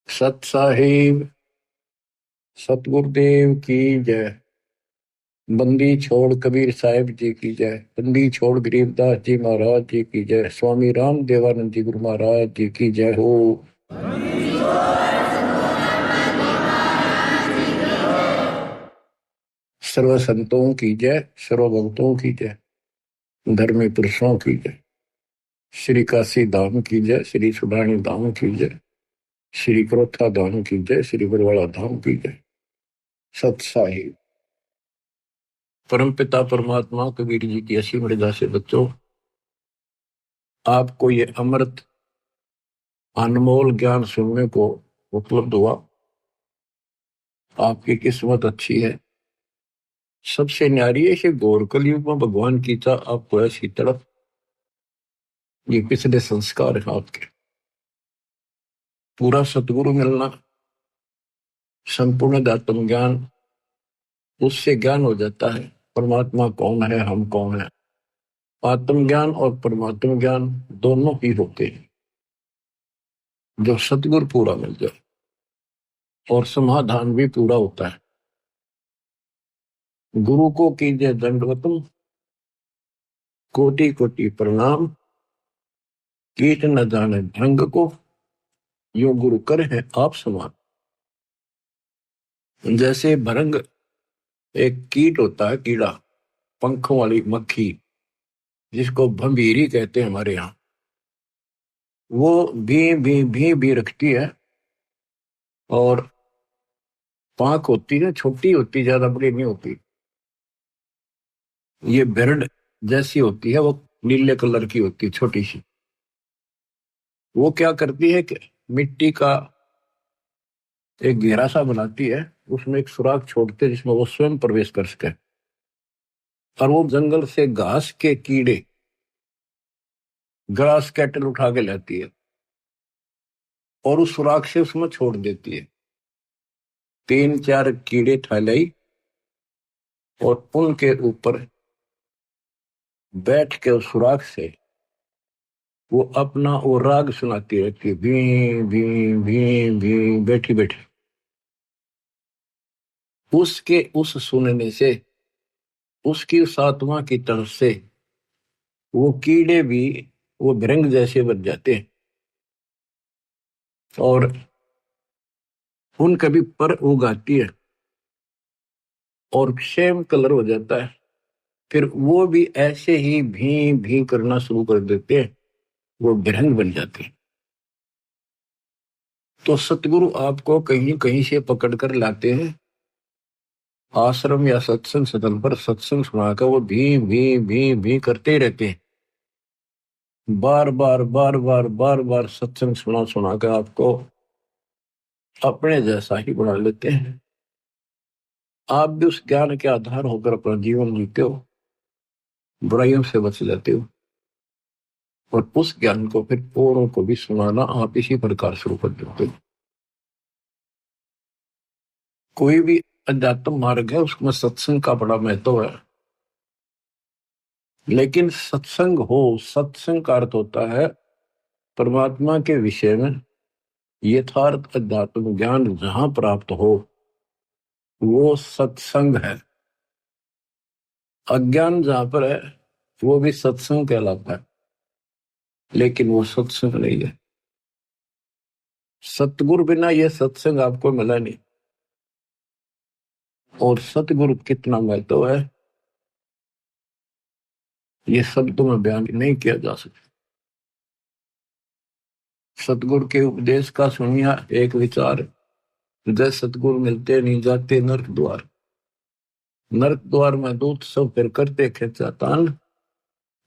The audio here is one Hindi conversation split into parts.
सत साहिब सतगुरुदेव की जय। बंदी छोड़ कबीर साहिब जी की जय। बंदी छोड़ गरीबदास जी महाराज जी की जय। स्वामी राम देवानंद जी गुरु महाराज जी की जय हो। सर्व संतों की जय, सर्व भक्तों की जय, धर्मी पुरुषों की जय। श्री काशी धाम की जय, श्री सुडानी धाम की जय, श्री क्रोथा धाम की जय, श्री बरवाड़ा धाम की जय। सत साहिब परमपिता परमात्मा कबीर जी की असीम मर्यादा से बच्चों, आपको ये अमृत अनमोल ज्ञान सुनने को उपलब्ध हुआ। आपकी किस्मत अच्छी है। सबसे न्यारी है घोर कलयुग में भगवान की था आपको ऐसी तरफ। ये पिछले संस्कार है आपके। पूरा सतगुरु मिलना, संपूर्ण आत्म ज्ञान, उससे ज्ञान हो जाता है परमात्मा कौन है, हम कौन है। आत्मज्ञान और परमात्मा ज्ञान दोनों ही होते हैं जो सतगुरु पूरा मिल जाए, और समाधान भी पूरा होता है। गुरु को कीजिए दंडवतम, कोटि कोटि प्रणाम। कीट न जाने ढंग को, यो गुरु कर है आप समान। जैसे भरंग एक कीट होता है, कीड़ा, पंखों वाली मक्खी, जिसको भंभीरी कहते हैं हमारे यहाँ। वो भी रखती है, और पांख होती है, छोटी होती, ज्यादा बड़ी नहीं होती। ये बिरड जैसी होती है, वो नीले कलर की होती है, छोटी सी। वो क्या करती है कि मिट्टी का एक घेरा सा बनाती है, उसमें एक सुराख छोड़ते जिसमें वो स्वयं प्रवेश कर सके। और वो जंगल से घास के कीड़े, ग्रास कैटल उठा के लाती है और उस सुराख से उसमें छोड़ देती है। 3-4 कीड़े ठालाई, और उनके ऊपर बैठ के उस सुराख से वो अपना वो राग सुनाती रहती है, भी भी भी, बैठी बैठी। उसके उस सुनने से, उसकी उस आत्मा की तरफ से वो कीड़े भी वो भृंग जैसे बन जाते हैं, और उनका भी पर उगाती है और सेम कलर हो जाता है। फिर वो भी ऐसे ही भी करना शुरू कर देते हैं, वो भृंग बन जाते हैं। तो सतगुरु आपको कहीं कहीं से पकड़ कर लाते हैं, आश्रम या सत्संग सदन पर सत्संग सुनाकर वो भी करते ही रहते हैं। बार बार सत्संग सुना सुना कर आपको अपने जैसा ही बना लेते हैं। आप भी उस ज्ञान के आधार होकर अपना जीवन जीते हो, बुराइयों से बच जाते हो, और उस ज्ञान को फिर औरों को भी सुनाना आप इसी प्रकार शुरू कर देते हो। कोई भी अध्यात्म मार्ग है, उसमें सत्संग का बड़ा महत्व है। लेकिन सत्संग हो, सत्संग का अर्थ होता है परमात्मा के विषय में यथार्थ अध्यात्म ज्ञान जहां प्राप्त हो, वो सत्संग है। अज्ञान जहां पर है, वो भी सत्संग कहलाता है, लेकिन वो सत्संग नहीं है। सतगुरु बिना यह सत्संग आपको मिला नहीं। और सतगुरु कितना महत्व है, ये शब्दों में बयान नहीं किया जा सकता। सतगुरु के उपदेश का सुनिया एक विचार, जय सतगुरु मिलते नहीं जाते नरक द्वार। नरक द्वार में दूत सब फिर करते खेचा तान,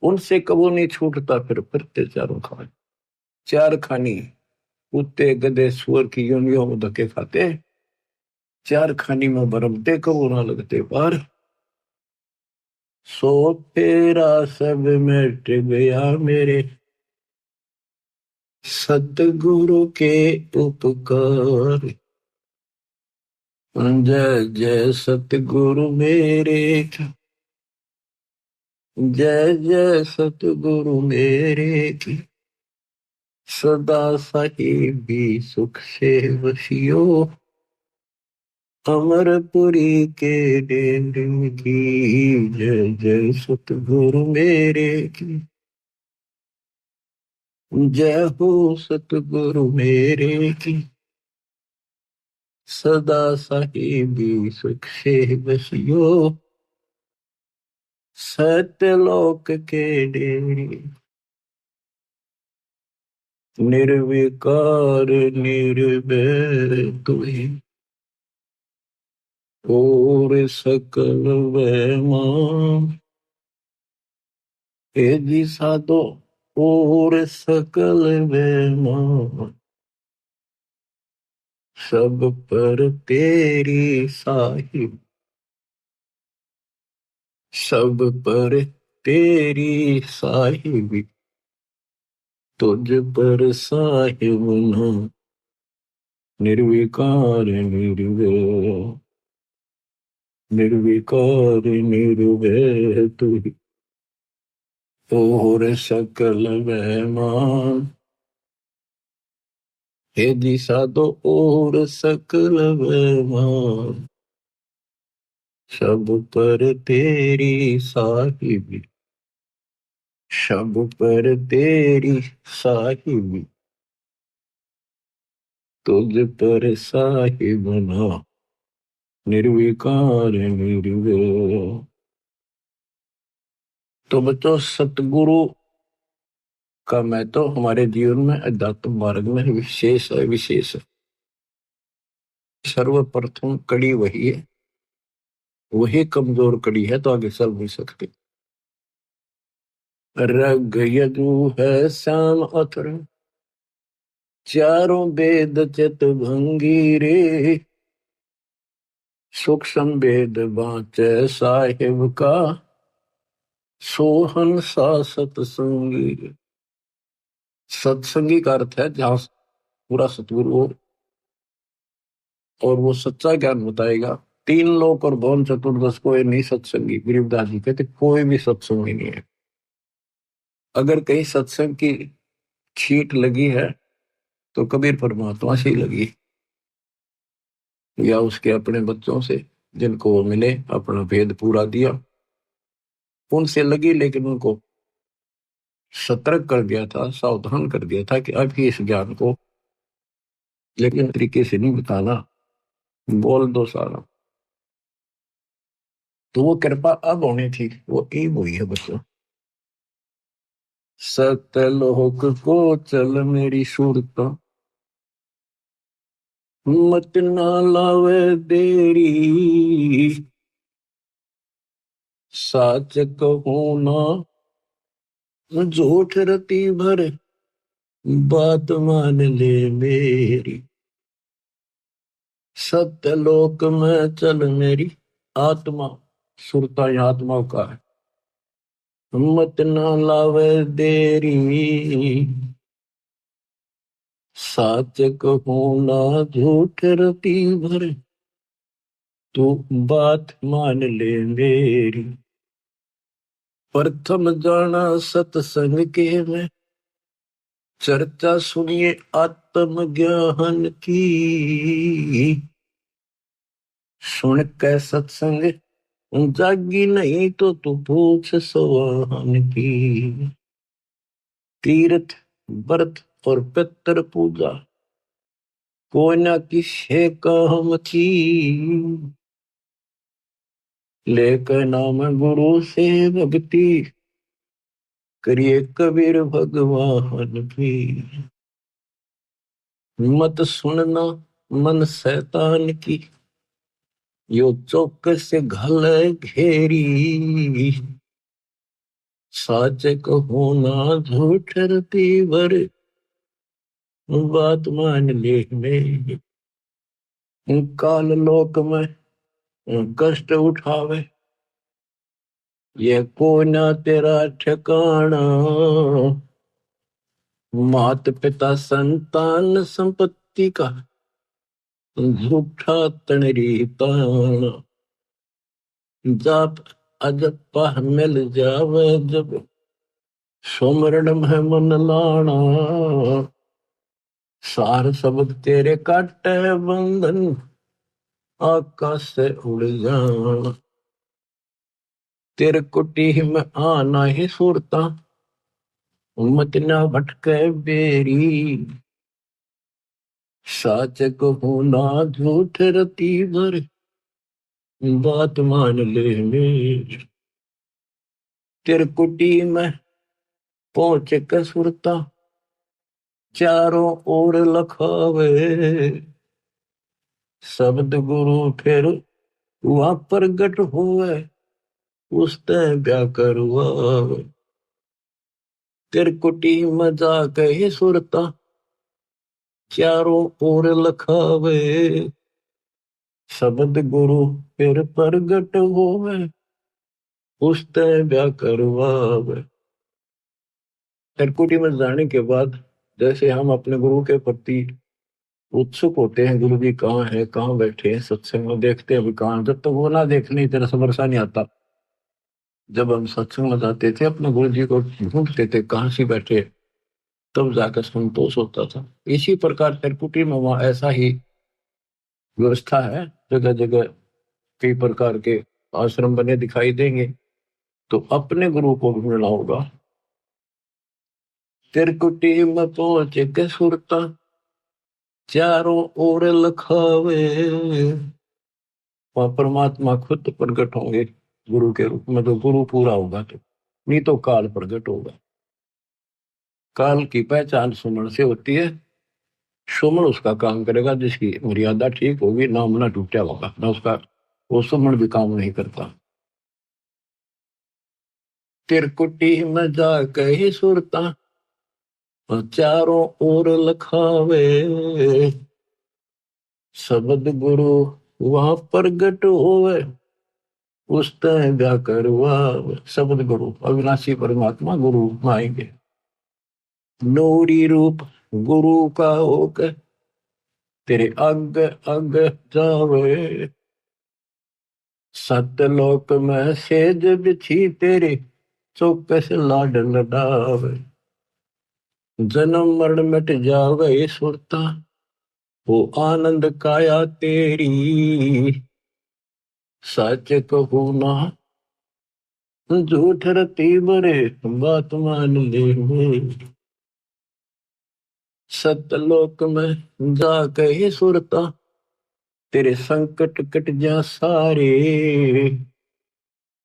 उनसे कबो नहीं छूटता फिर फिरते चारों खान। चार खानी कुत्ते गधे सुअर की योनियों में धक्के खाते, चार खानी में बरमते कबो ना लगते पार। सो फेरा सब मिट गया मेरे, सतगुरु के उपकार। जय जय सतगुरु मेरे, जय जय सतगुरु मेरे की। सदा साहिबी सुख से वसियो, अमरपुरी के डेरे की। जय जय सतगुरु मेरे की, जय हो सतगुरु मेरे की। सदा साहिबी सुख से बसियो, सत्यलोक के डेरे। निर्विकार निर्भय तुहि, और सकल वैमा। हे जी साधो और सकल वैमा, सब पर तेरी साहिब। सब पर तेरी साहिबी, तुझ पर साहिब ना। निर्विकार निर्भय, निर्विकार निर्भय तुहि, और सकल वैमान। हे दिशा दो और सकल वैमान, सब पर तेरी साहिबी। सब पर तेरी साहिबी, तुझ पर साहिब ना। निर्विकार निर्भय। तो बच्चों, सतगुरु का महत्व हमारे जीवन में, अध्यात्म मार्ग में विशेष है, विशेष है। सर्वप्रथम कड़ी वही है, वही कमजोर कड़ी है तो आगे चल नहीं सकते। रग यजु है श्याम अथर, चारों वेद चित भंगी रे। सूक्ष्म वेद बाँचे साहिब का, सोहन सा सतसंगी। सत्संगी का अर्थ है जहां पूरा सतगुरु हो और वो सच्चा ज्ञान बताएगा। तीन लोक और भवन चतुर्दश को ये नहीं सत्संगी। गरीबदास जी कहते कोई भी सत्संगी नहीं है। अगर कहीं सत्संग की छीट लगी है तो कबीर परमात्मा से ही लगी, या उसके अपने बच्चों से जिनको वो मिले, अपना भेद पूरा दिया, उनसे लगी। लेकिन उनको सतर्क कर दिया था, सावधान कर दिया था कि अभी इस ज्ञान को लेकिन तरीके से नहीं बताना, बोल दो सारा। तो वो कृपा अब होनी थी, वो ईब हुई है बच्चों। सतलोक को चल मेरी सूरत, मत ना लावे देरी। साच कहूं ना झूठ रति भर, बात मान ले मेरी। सत्यलोक में चल मेरी आत्मा, सुरता आत्मा का है। मत ना लावे देरी, साच कहूं ना झूठ रति भर, तू बात मान ले मेरी। प्रथम जाना सत्संग के में, चर्चा सुनिए आत्म ज्ञान की। सुन के सत्संग जागी नहीं तो तू पूछ सवाहन की। तीर्थ व्रत और पितर पूजा, कोई ना किसे काम की। लेकर नाम गुरु से भक्ति, करिए कबीर भगवान की। मत सुनना मन शैतान की, यो चौकस से घल घेरी। साच कहो ना झूठ रति भर, बात मान ले मेरी। काल लोक में कष्ट उठावे, ये को ना तेरा ठिकाना। मात पिता संतान संपत्ति का, झूठा तणरी ताना। जाप अजपा मिल जावे जब, सुमरण में मन लाना। सार शब्द तेरे काटे बंधन, आकाश से उड़ जाना। तेरे कुटी में आना ही सुरता, मत ना भटके बेरी। साच कहूँ ना झूठ रती भर, बात मान ले मेरी। तेरे कुटी में पहुंच के सुरता, चारों ओर लखावे। शब्द गुरु फिर वहां प्रगट हुए, उसते ब्या करवावे। तेरे कुटी में जाके ही सुरता, चारों ओर लखावे। शब्द गुरु फिर प्रगट होवे, उसते ब्या करवावे। त्रिकुटी में जाने के बाद जैसे हम अपने गुरु के प्रति उत्सुक होते हैं, गुरु जी कहाँ है, कहाँ बैठे हैं, सत्संग में देखते हैं अभी कहाँ। जब तक वो ना देखने तेरा समरसा नहीं आता। जब हम सत्संग में जाते थे अपने गुरु जी को ढूंढते थे कहाँ से बैठे, तब जाकर संतोष होता था। इसी प्रकार त्रिकुटी में वहां ऐसा ही व्यवस्था है। जगह जगह कई प्रकार के आश्रम बने दिखाई देंगे, तो अपने गुरु को ढूंढना होगा। त्रिकुटी में पहुंच के सुरता, चारों ओर लखावे। वहां परमात्मा खुद प्रकट होंगे गुरु के रूप में। तो गुरु पूरा होगा, तो नहीं तो काल प्रकट होगा। काल की पहचान सुमन से होती है। सुमन उसका काम करेगा जिसकी मर्यादा ठीक होगी, नाम ना टूटा होगा ना उसका, वो सुमन भी काम नहीं करता। तिरकुटी में जाके ही सुरता, चारों ओर लखावे। शब्द गुरु वहां प्रगट होवे, उस तय ब्या करवा। शब्द गुरु अविनाशी परमात्मा गुरु में आएंगे। नूरी रूप गुरु का होकर तेरे अग अग जावे। सतलोक में सेज बिछी तेरे, चौकस लाड लडावे। जन्म मरण मिट जावे सुरता, वो आनंद काया तेरी। सच कहू ना झूठ रती बरे, बात मान ले मेरी। सतलोक में जाके ही सुरता, तेरे संकट कट जा सारे।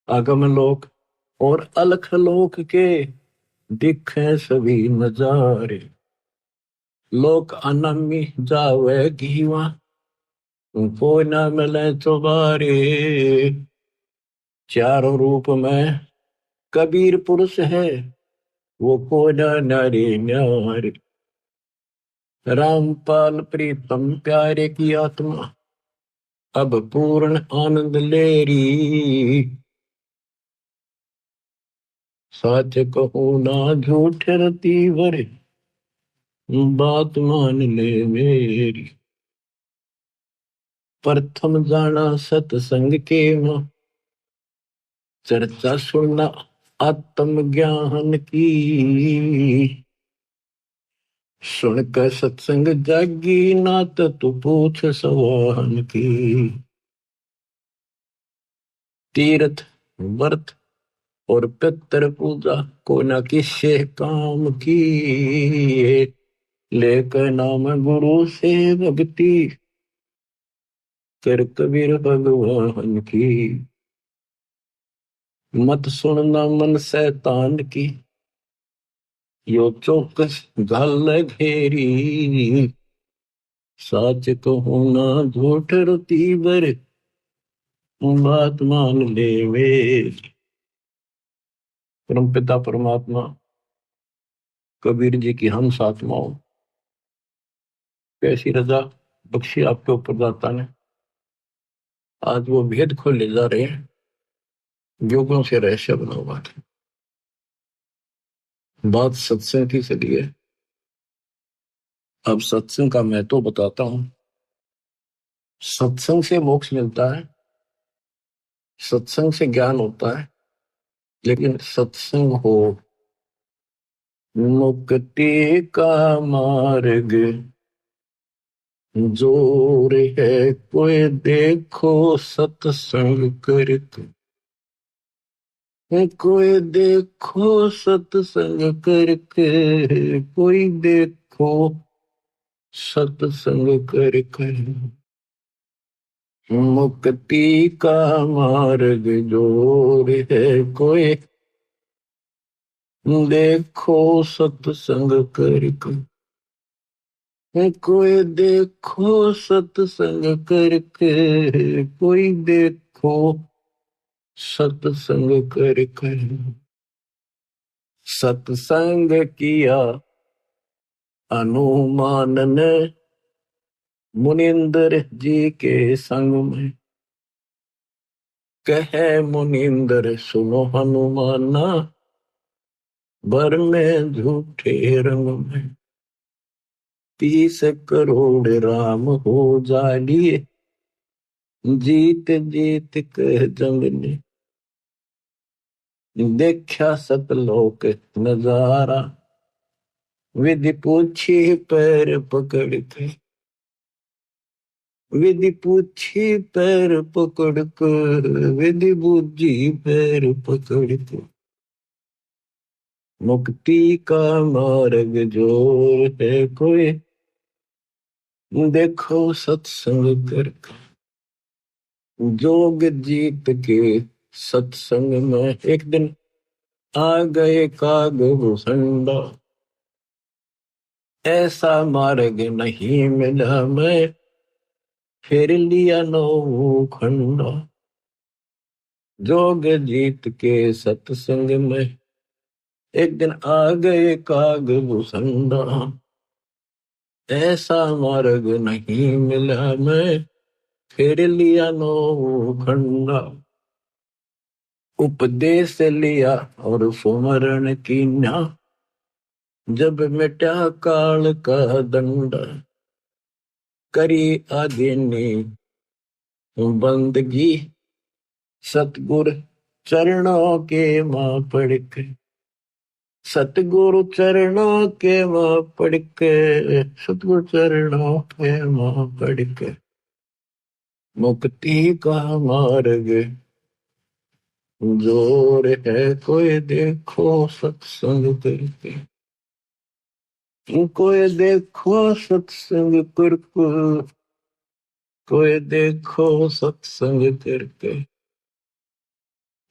आगम लोक और अलख लोक के दिखे सभी नजारे। लोक अनमी जावे घीवा, कोई न मिले चुबारे। चारों रूप में कबीर पुरुष है, वो को न नारी न्यारे। रामपाल प्रीतम प्यारे की आत्मा, अब पूर्ण आनंद लेरी। सच कहूँ ना झूठ रती वर, बात मान ले मेरी। प्रथम जाना सत्संग के मां, चर्चा सुनना आत्म ज्ञान की। सुनकर सत्संग जागी नात, तू पूछ सवाहन की। तीर्थ व्रत और पितर पूजा को न किसे काम की। लेकर नाम गुरु से भक्ति, कर कबीर भगवान की। मत सुनना मन शैतान की, यो चौकस गल घेरी। सच कहूँ ना झूठ रती बर, बात मान ले वे। परम पिता परमात्मा कबीर जी की हम आत्माओं, कैसी रजा बख्शी आपके ऊपर दाता ने। आज वो भेद खोल ले जा रहे हैं, योगों से रहस्य बना हुआ था। बात सत्संग की चली है। अब सत्संग का मैं तो बताता हूं। सत्संग से मोक्ष मिलता है, सत्संग से ज्ञान होता है, लेकिन सत्संग हो मुक्ति का मार्ग, जोर है कोई देखो सत्संग करके, कोई देखो सत्संग करके, कोई देखो सत्संग करके, मुक्ति का मार्ग जोर है कोई देखो सत्संग करके, कोई देखो सत्संग करके, कोई देखो सत्संग करके। सत्संग किया हनुमान ने मुनिंदर जी के संग में, कहे मुनिंदर सुनो हनुमाना, बर में झूठे रंग में 30 करोड़ राम हो जालिए, जीत जीत के जंग ने देखा सतलोक नजारा, विधि पूछी पैर पकड़ के, विधि पूछी पैर पकड़ कर, विधि बूझी पैर पकड़ के, मुक्ति का मार्ग जोर है कोई देखो सत्संग करके। जोग जीत के सत्संग में एक दिन आ गए काग भूषंडा, ऐसा मार्ग नहीं मिला मैं, फिर लिया नौ खंडा। जोग जीत के सत्संग में एक दिन आ गए काग भूषंडा, ऐसा मार्ग नहीं मिला मैं, फिर लिया नौ खंडा। उपदेश लिया और सुमरण कीन्या, जब मिटा काल का दंड, करी आदिनी बंदगी, सतगुर चरणों के मां पड़ के, सतगुरु चरणों के मां पड़ के, सतगुरु चरणों के मां पड़ के, मुक्ति का मार्ग जोर है कोई देखो सत्संग करके, कोई देखो सत्संग करके, कोई देखो सत्संग करके।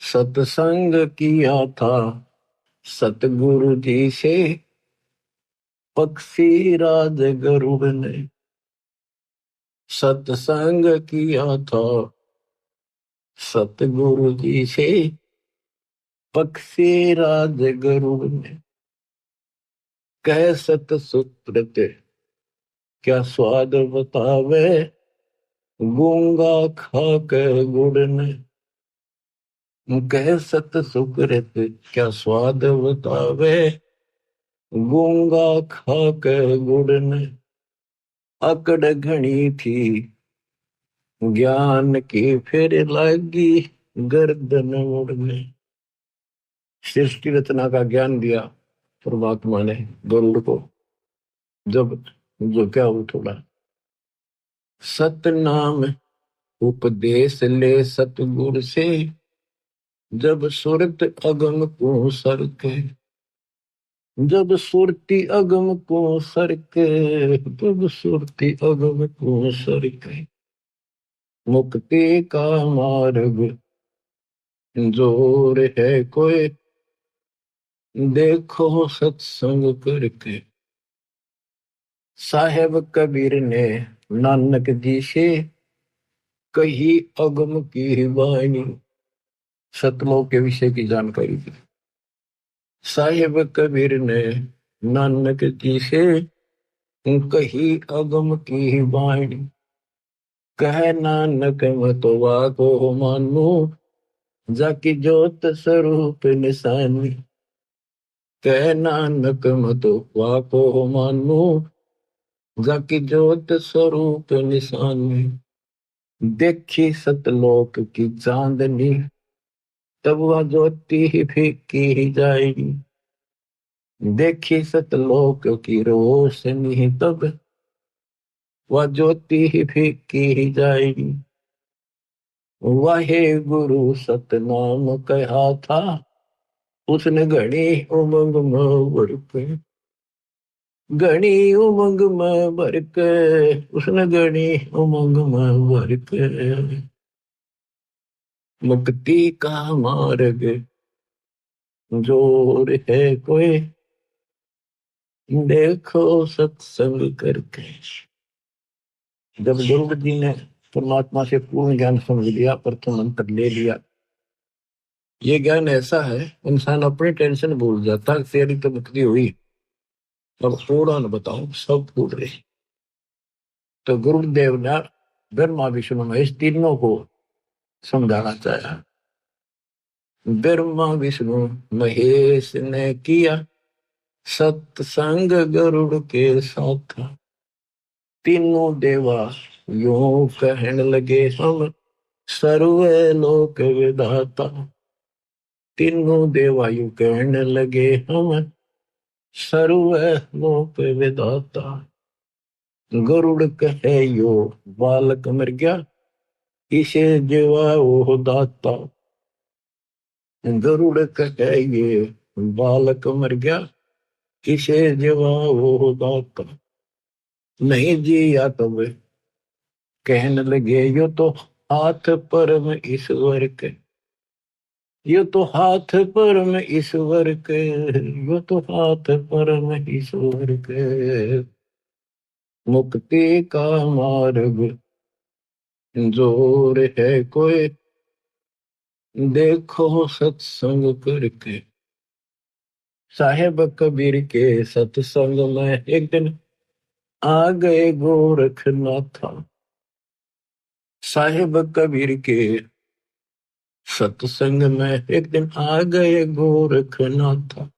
सत्संग किया था सतगुरु जी से, पक्षी राज गरुड़ ने, सत्संग किया था सतगुरु जी से, पक्षी राज गरुड़ ने, कह सत सुकृत क्या स्वाद बतावे, गूंगा खा कर गुड़ ने, कह सत सुकृत क्या स्वाद बतावे, गूंगा खा कर गुड़ ने, अकड़ घनी थी ज्ञान की फिर लगी गर्दन मुड़ने। सृष्टि रचना का ज्ञान दिया परमात्मा ने गरुड़ को, जब जो क्या वो थोड़ा सतनाम उपदेश ले सतगुर से, जब सुरत अगम को सर के, जब सुरती अगम को सर के, जब सुरती अगम को सर के, मुक्ति का मार्ग जोर है कोई देखो सत्संग करके। साहेब कबीर ने नानक जी से कही अगम की वाणी, सतलोक के विषय की जानकारी दी। साहेब कबीर ने नानक जी से कही अगम की वाणी, कह नानक मतवा को मानू, जाकी जोत स्वरूप निशानी, कह नानक मतवा को मानू, जाकी जोत स्वरूप निशानी, देखी सतलोक की चांदनी, तब वह ज्योति ही फीकी ही जाएगी, देखी सतलोक की रोशनी, तब वह ज्योति ही फीकी ही जाएगी। वाहे गुरु सतनाम कहा था, उसने घड़ी उमंग में भर के, घड़ी उमंग में भर के, उसने घड़ी उमंग में भर के। मुक्ति का मार्ग जोर है कोई, देखो सत्संग करके। जब गुरु जी ने परमात्मा से पूर्ण ज्ञान समझ लिया, प्रथम अंतर ले लिया, ये ज्ञान ऐसा है इंसान अपनी टेंशन भूल जाता। तेरी तो मुक्ति हुई, अब थोड़ा न बताओ, सब भूल रहे। तो गुरुदेव ने ब्रह्मा विष्णु महेश तीनों को समझाना चाहा। ब्रह्मा विष्णु महेश ने किया सत्संग गरुड़ के साथ। तीनों देवा यूं कहने लगे, हम सर्वे लोक विधाता। तीनों देवा यूं कहने लगे, हम सर्वे लोक विधाता। गरुड़ कहे यो बालक मर गया, इसे जीवा वो दाता। गरुड़ कहे ये बालक मर गया, इसे जीवा वो दाता। नहीं जी या तब कहने लगे, यो तो हाथ परम ईश्वर के, यो तो हाथ परम ईश्वर के, यो तो हाथ परम ईश्वर के। मुक्ति का मार्ग जोर है कोई, देखो सत्संग करके। साहेब कबीर के सत्संग में एक दिन आ गए गोरखनाथ। साहेब कबीर के सत्संग में एक दिन आ गए गोरखनाथ।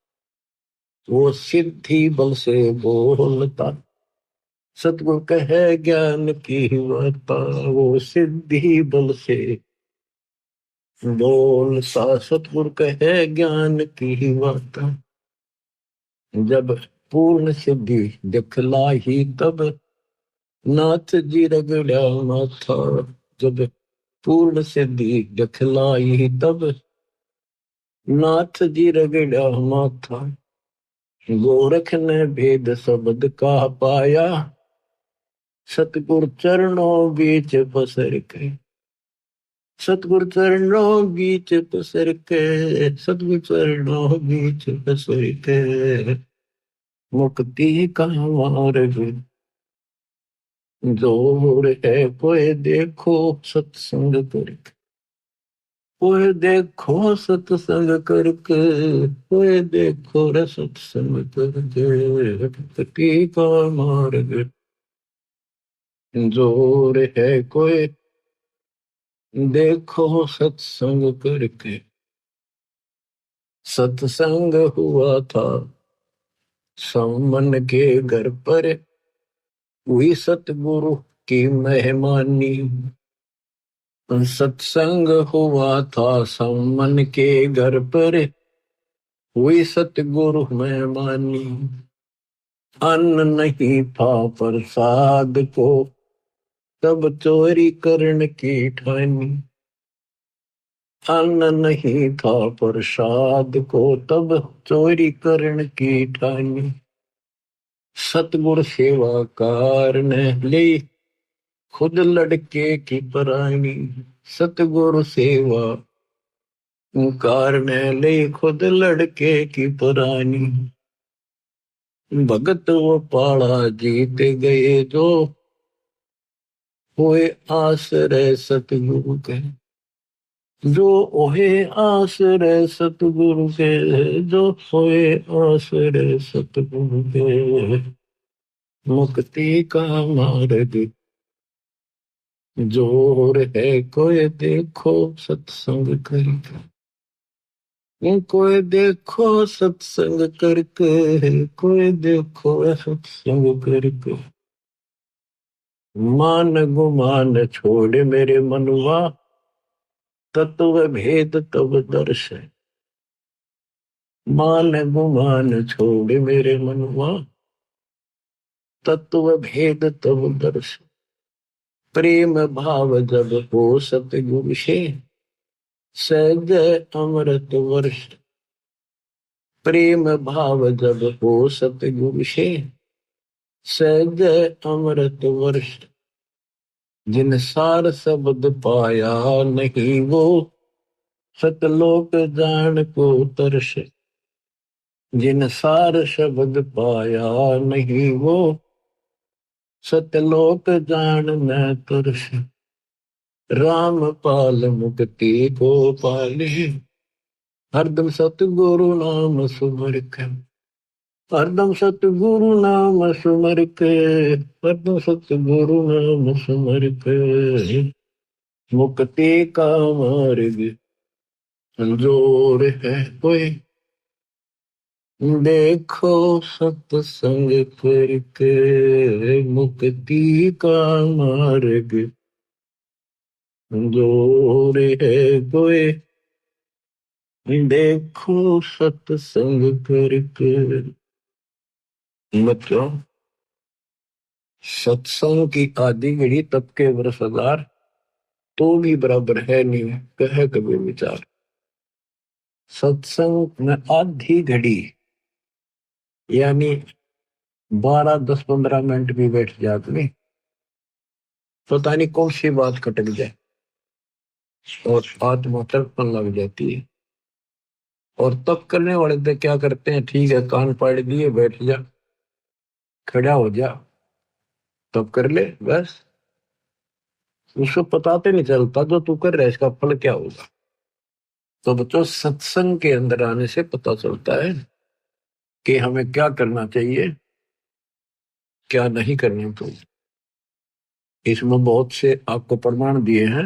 वो सिद्धि बल से बोलता, सतगुरु कहे ज्ञान की वार्ता। वो सिद्धि बल से बोलता, सतगुरु कहे ज्ञान की वार्ता। जब पूर्ण सिद्धि दिखलाई तब नाथ जी रगड़ा माथा। जब पूर्ण सिद्धि दिखलाई तब नाथ जी रगड़ा माथा। गोरख ने भेद शब्द का पाया, सतगुरु चरणों बीच पसर के। सतगुरु चरणों बीच पसर के, सतगुरु चरणों बीच पसर के। मुक्ति का मार्ग जोर है कोई, देखो सत्संग करके। कोई देखो सत्संग करके, कोई देखो रे सत्संग करके। मुक्ति का मार्ग जोर है कोई, देखो सत्संग करके। सत्संग हुआ था समन के घर पर, हुई सतगुरु की मेहमानी। सत्संग हुआ था समन के घर पर, हुई सतगुरु मेहमानी। अन्न नहीं था प्रसाद को, तब चोरी करने की ठानी। अन्न नहीं था प्रसाद को, तब चोरी करने की ठानी। सतगुरु सेवाकार ने ली खुद लड़के की परानी। सतगुरु सेवा कार ने ली खुद लड़के की परानी। भगत वो पाड़ा जीत गए जो, हुए आश्रय सतगुरु के। जो ओहे आश्रय सतगुरु के, जो होए आश्रय सतगुरु के। मुक्ति का मार्ग जोर है कोई, देखो सत्संग करके। कोई देखो सत्संग करके, कोई देखो सत्संग करके। मान गुमान छोड़ मेरे मनुआ, तत्व भेद तब दर्श। मान गुमान छोड़ मेरे मनुआ, तत्व भेद तब दर्श। प्रेम भाव जब हो सतगुरु से, सहज अमृत वर्ष। प्रेम भाव जब हो सतगुरु से, सहज अमृत वर्ष। जिन सार शब्द पाया नहीं वो, सतलोक जान को तरस। जिन सार शब्द पाया नहीं वो, सतलोक जान न तरस। राम पाल मुक्ति को पाले, हरदम सतगुरु नाम सुमर के। हरदम सतगुरु नाम सुमर के, हरदम सतगुरु नाम सुमर के। मुक्ति का मार्ग संजोर है कोई, देखो सत्संग करके। मुक्ति का मार्ग संजोर है कोई, देखो सत्संग करके। बच्चों, सत्संग की आदि घड़ी तब के वर्ष 1000 तो भी बराबर है नहीं, कहे कभी विचार। सत्संग में आधी घड़ी यानी 12, 10, 15 मिनट भी बैठ जाते नहीं, पता नहीं कौन सी बात खटक जाए और आत्मा तड़पन लग जाती है। और तब करने वाले तो क्या करते हैं, ठीक है कान पाड़ दिए, बैठ जा, खड़ा हो जा, तब कर ले बस। उसको पता तो नहीं चलता जो तू कर रहा है इसका फल क्या होगा। तो बच्चों, सत्संग के अंदर आने से पता चलता है कि हमें क्या करना चाहिए, क्या नहीं करना चाहिए। इसमें बहुत से आपको प्रमाण दिए हैं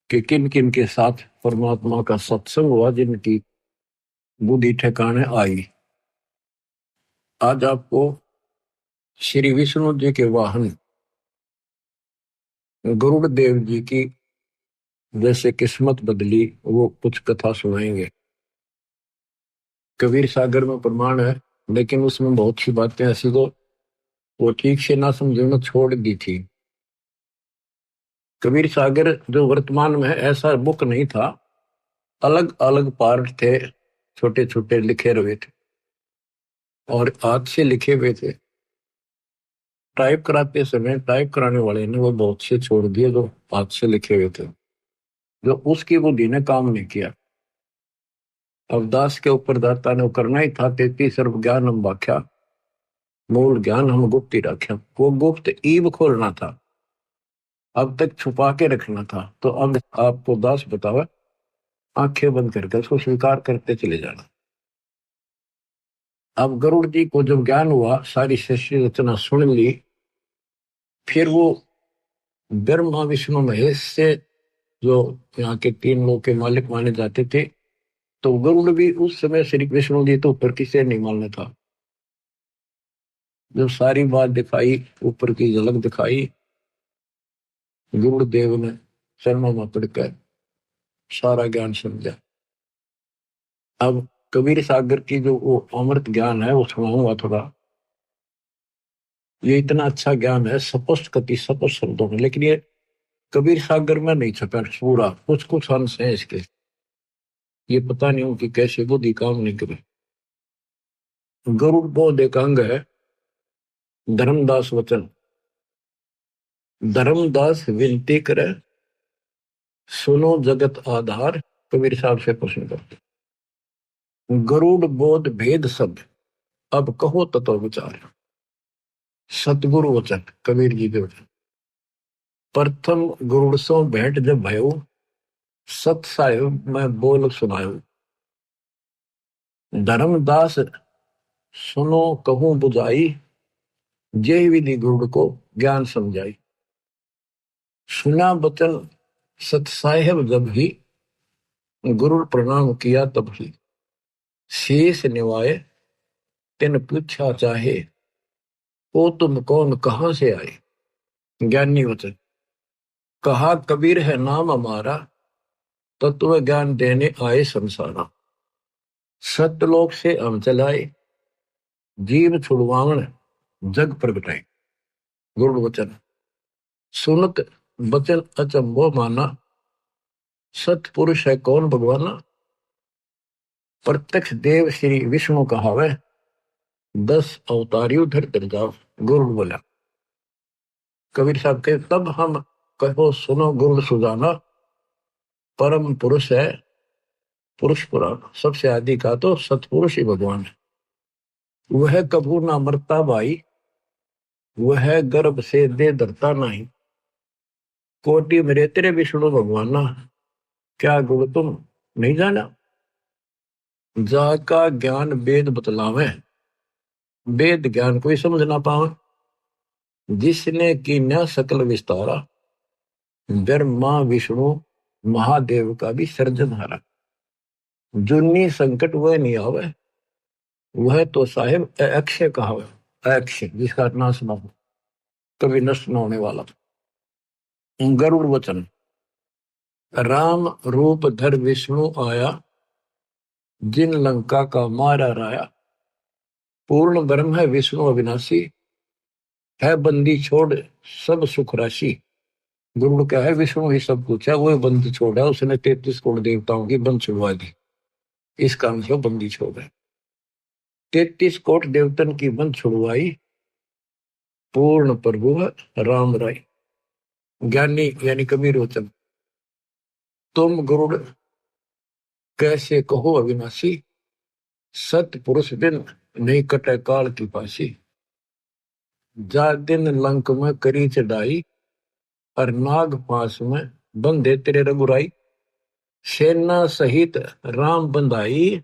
कि किन किन के साथ परमात्मा का सत्संग हुआ, जिनकी बुद्धि ठिकाने आई। आज आपको श्री विष्णु जी के वाहन गरुड़ देव जी की जैसे किस्मत बदली वो कुछ कथा सुनाएंगे। कबीर सागर में प्रमाण है, लेकिन उसमें बहुत सी बातें ऐसी तो वो ठीक से ना समझना छोड़ दी थी। कबीर सागर जो वर्तमान में है, ऐसा बुक नहीं था, अलग अलग पार्ट थे, छोटे छोटे लिखे हुए थे और हाथ से लिखे हुए थे। टाइप कराते समय टाइप कराने वाले ने वो बहुत से छोड़ दिए जो हाथ से लिखे हुए थे, जो उसकी बुद्धि ने काम नहीं किया। अवदास के ऊपर दाता ने करना ही था, 33 सर्व ज्ञान हम व्याख्या, मूल ज्ञान हम गुप्त ही रख्या। वो गुप्त ईब खोलना था, अब तक छुपा के रखना था। तो अब आपको दास बतावा, आंखें बंद करके उसको स्वीकार करते चले जाना। अब गरुड़ जी को जब ज्ञान हुआ, सारी सृष्टि रचना सुन ली, फिर वो ब्रह्मा विष्णु महेश से, जो यहाँ के 3 लोग के मालिक माने जाते थे, तो गरुड़ भी उस समय श्री विष्णु जी तो ऊपर किसे नहीं मानना था। जब सारी बात दिखाई, ऊपर की झलक दिखाई, गरुड़ देव ने चरणों में पड़कर सारा ज्ञान समझा। अब कबीर सागर की जो वो अमृत ज्ञान है वो सुनाऊंगा थोड़ा। ये इतना अच्छा ज्ञान है, स्पष्ट कति स्पष्ट शब्दों में, लेकिन ये कबीर सागर में नहीं छपा पूरा, कुछ कुछ अंश है इसके। ये पता नहीं हो कि कैसे बुद्धि काम नहीं करे। गरुड़ बोध एक अंग है, धर्मदास वचन। धर्मदास विनती करे, सुनो जगत आधार। कबीर साहब से प्रश्न करते, गरुड़ बोध भेद सब, अब कहो तत्व विचार। सतगुरु वचन, कबीर जी के वचन। प्रथम गरुड़ सो भेंट जब भयो, सत साहिब मैं बोल सुनायो। धर्मदास सुनो कहूं बुझाई, जय विधि गरुड़ को ज्ञान समझाई। सुना वचन सत साहिब जब ही, गुरु प्रणाम किया तब ही। शेष निवाए तिन पूछा चाहे, ओ तुम कौन कहां से आए। ज्ञानी वचन, कहा कबीर है नाम हमारा, तत्व ज्ञान देने आए संसारा। सतलोक से हम चलाए, जीव छुड़वावन जग प्रगटाए। गुरु वचन, सुनत बचन अचंभो माना, सतपुरुष है कौन भगवाना। प्रत्यक्ष देव श्री विष्णु कहावे, 10 अवतारियों धर जाओ। गुरु बोला। कबीर साहब के तब हम कहो सुनो गुरु सुजाना, परम पुरुष है पुरुष पुराण। सबसे आदि का तो सतपुरुष ही भगवान है। वह कभू ना मरता भाई, वह गर्भ से दे धरता नहीं। कोटि मेरे तेरे विष्णु भगवाना, क्या गुरु तुम नहीं जाना। जाका ज्ञान वेद बतलावे, वेद ज्ञान कोई समझ ना पावे। जिसने की न सकल विस्तारा, ब्रह्मा विष्णु महादेव का भी सर्जनहारा। जुन्नी संकट वह नहीं आवे, वह तो साहिब अक्षय कहावे। अक्षय जिसका नाश न हो, कभी नष्ट न होने वाला। गरुड़ वचन। राम रूप धर विष्णु आया, जिन लंका का मारा राया। पूर्ण ब्रह्म है विष्णु अविनाशी, है बंदी छोड़ सब सुख राशि। गुरु क्या है, विष्णु ही सब कुछ है, वो बंदी छोड़ है। उसने 33 करोड़ देवताओं की बंद छुड़वा दी, इस काम से बंदी छोड़ है। 33 कोट देवतन की बंद छुड़वाई, पूर्ण प्रभु राम राय। ज्ञानी यानी कबीर वचन। तुम गुरुड़ कैसे कहो अविनाशी, सत पुरुष दिन नहीं कटे काल की पासी। जा दिन लंक में करी चढ़ाई, और नाग पास में बंधे तेरे रघुराई। सेना सहित राम बंधाई,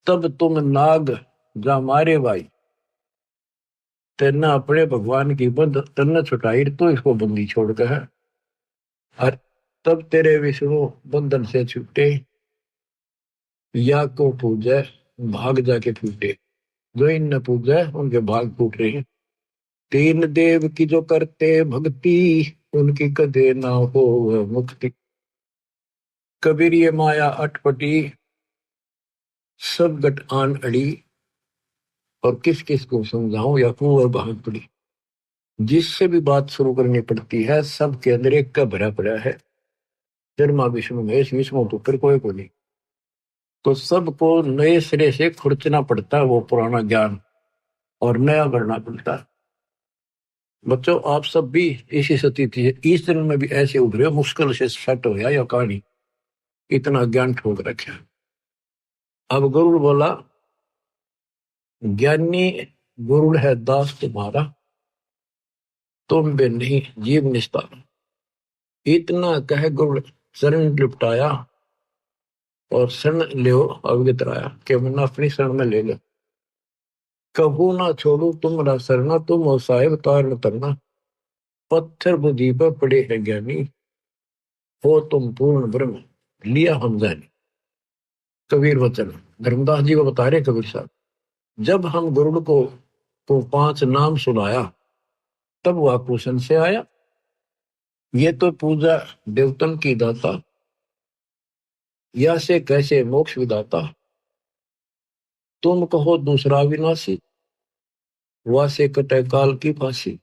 तब तुम नाग जा मारे भाई। तेना अपने भगवान की बंद तन्ने छुटाई, तो इसको बंदी छोड़ के है। और तब तेरे विष्णु बंधन से छूटे, या को पूजे भाग जाके फूटे। जो इन न पूजे उनके भाग फूट रहे हैं। तीन देव की जो करते भक्ति, उनकी कदे ना हो मुक्ति। कबीर ये माया अटपटी, सब गट आन अड़ी। और किस किस को समझाऊं या कुंवर भाग पड़ी। जिससे भी बात शुरू करनी पड़ती है, सबके अंदर एक का भरा पड़ा है, ब्रह्मा विष्णु महेश। विष्णु तो फिर कोई को नहीं। तो सबको नए सिरे से खुरचना पड़ता है वो पुराना ज्ञान, और नया भरना पड़ता है। बच्चों आप सब भी इसी स्थिति है, इस दिन में भी ऐसे उभरे, मुश्किल से सेट हो या कहानी, इतना ज्ञान ठोक रखे। अब गुरु बोला, ज्ञानी गुरु है दास तुम्हारा, तुम भी नहीं जीव निस्तार। इतना कह गुरु शरण लिपटाया, और शरण ले अवगत राया कि मैंने अपनी शरण में ले लो। कबू ना छोड़ू तुम शरणा, तुम हो साहिब तारण तरना। पत्थर बुद्धि पर पड़े है ज्ञानी, हो तुम पूर्ण ब्रह्म लिया हम जानी। कबीर वचन। धर्मदास जी को बता रहे कबीर साहब, जब हम गुरु को 5 नाम सुनाया, तब वह कुशन से आया। ये तो पूजा देवतन की दाता, या से कैसे मोक्ष विदाता। तुम कहो दूसरा विनाशी, वह से कटे काल की फांसी।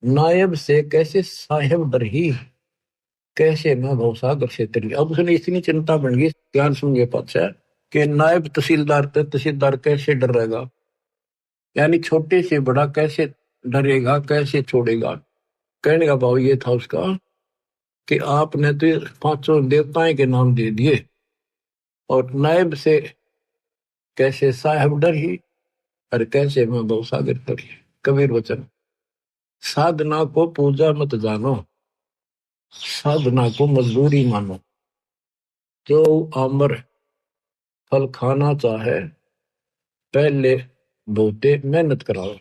नायब से कैसे साहेब डर ही, कैसे मैं भवसागर से तरी। अब उसने इतनी चिंता बन गई ज्ञान सुन के पातशाह, कि नायब तहसीलदार कैसे डर रहेगा, यानी छोटे से बड़ा कैसे डरेगा, कैसे छोड़ेगा। कहने का भाव ये था उसका कि आपने तो 500 देवताएं के नाम दे दिए, और नायब से कैसे साहेब डर ही, और कैसे मैं भवसागर तरी। कबीर वचन। साधना को पूजा मत जानो, साधना को मजदूरी मानो। जो अमर फल खाना चाहे, पहले बहुते मेहनत कराओ।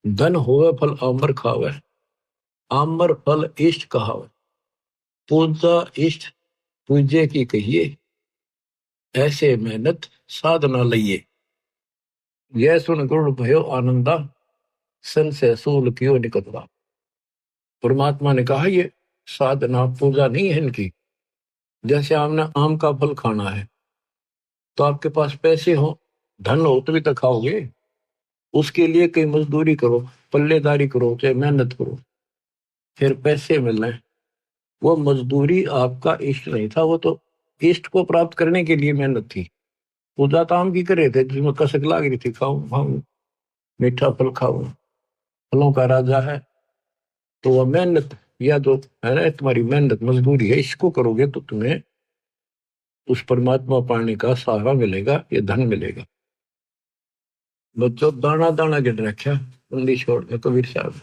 धन होवे फल अमर खावे, अमर फल इष्ट कहावे। पूजा इष्ट पूजे की कहिए, ऐसे मेहनत साधना लइए। यह सुन गुरु भयो आनंदा, सन से सूल क्यों निकलता। परमात्मा ने कहा ये साधना पूजा नहीं है इनकी। जैसे आपने आम का फल खाना है, तो आपके पास पैसे हो, धन हो, तभी तक खाओगे। उसके लिए कहीं मजदूरी करो, पल्लेदारी करो, चाहे मेहनत करो। फिर पैसे मिलने, वो मजदूरी आपका इष्ट नहीं था, वो तो इष्ट को प्राप्त करने के लिए मेहनत थी। पूजा तो आम की कर रहे थे जिसमें कसक लाग रही थी, खाऊं खाऊं मीठा फल खाऊं, फलों का राजा है। तो वह मेहनत या तो है ना, तुम्हारी मेहनत मजदूरी है, इसको करोगे तो तुम्हें उस परमात्मा पाने का सहारा मिलेगा, ये धन मिलेगा। बच्चों दाना दाना गिन रखा बंदी छोड़ के कबीर साहब।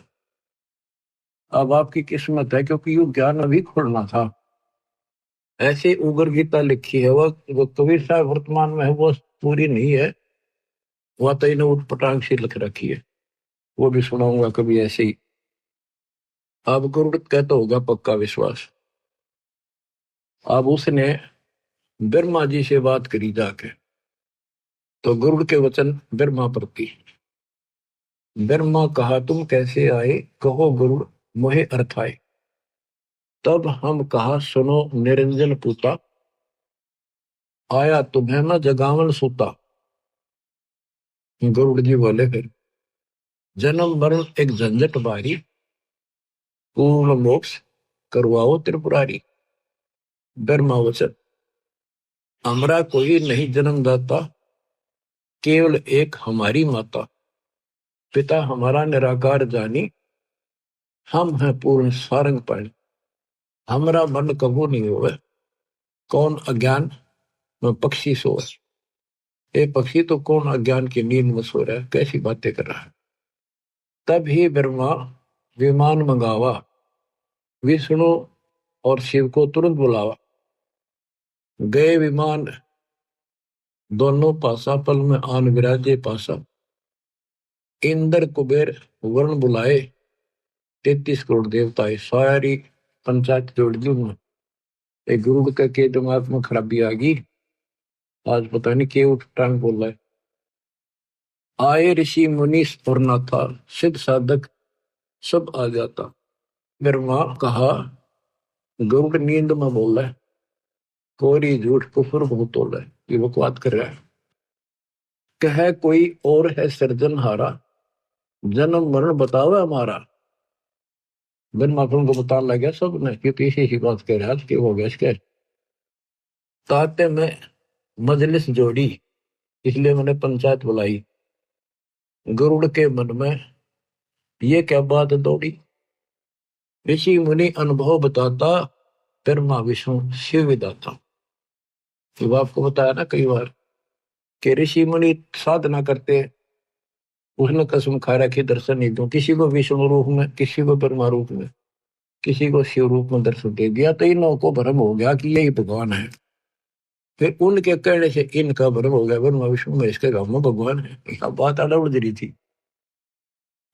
अब आपकी किस्मत है, क्योंकि यू ज्ञान अभी खोलना था। ऐसे उगर गीता लिखी है, वो कबीर साहब वर्तमान में है, वो पूरी नहीं है, वह तो इन्हें उठपटांग सी लिख रखी है, वो भी सुनाऊंगा कभी ऐसे ही। अब गुरुड़ कहता होगा पक्का विश्वास। अब उसने ब्रह्मा जी से बात करी जाके, तो गुरुड़ के वचन ब्रह्मा प्रति। ब्रह्मा कहा तुम कैसे आए, कहो गुरुड़ मोहे अर्थ आए। तब हम कहा सुनो निरंजन पूता, आया तुम्हें न जगावन सूता। गुरुड़ जी बोले फिर जन्म मरण एक झंझट बारी, पूर्ण मोक्ष करवाओ त्रिपुरारी। ब्रह्मा वचन हमरा कोई नहीं जन्मदाता, केवल एक हमारी माता। पिता हमारा निराकार जानी, हम हैं पूर्ण सारंग पाणी। हमरा मन कबू नहीं होवे, कौन अज्ञान में पक्षी सोए। ये पक्षी तो कौन अज्ञान की नींद में सो रहा है, कैसी बातें कर रहा है। तब ही ब्रह्मा विमान मंगावा, विष्णु और शिव को तुरंत बुलावा। गए विमान दोनों पासा, पल में आन विराजे पासा। इंद्र कुबेर वरुण बुलाए, 33 करोड़ देवताएं सारी पंचायत जोड़ दी उन्होंने। एक गुरु के दिमाग में खराबी आ गई, आज पता नहीं के उठ टांग बोल रहा है। आए ऋषि मुनि और नाथा, सिद्ध साधक सब आ जाता। ब्रह्मा कहा गरुड़ नींद में बोल रहा है, कोरी झूठ कुफर बहुत बोल रहा है, ये बकवाद कर रहा है। कह कोई और है सृजनहारा, जन्म मरण बतावे हमारा। ब्रह्मा को बताने लग गया सब ने कि पीछे ही बात कह रहा कि हो गया इसके। ताते में मजलिस जोड़ी, इसलिए मैंने पंचायत बुलाई। गरुड़ के मन में ये क्या बात दौड़ी, ऋषि मुनि अनुभव बताता, ब्रह्मा विष्णु शिव विदाता। तो आपको बताया ना कई बार कि ऋषि मुनि साधना करते, उसने कसम खा रखी दर्शन नहीं दूं, किसी को विष्णु रूप में, किसी को ब्रह्मा रूप में, किसी को शिव रूप में दर्शन दे दिया, तो इन को भ्रम हो गया कि यही भगवान है। फिर उनके कहने से इनका भ्रम हो गया ब्रह्मा विष्णु में, इसके गांव में भगवान है। अब बात आड़ा उड़ रही थी।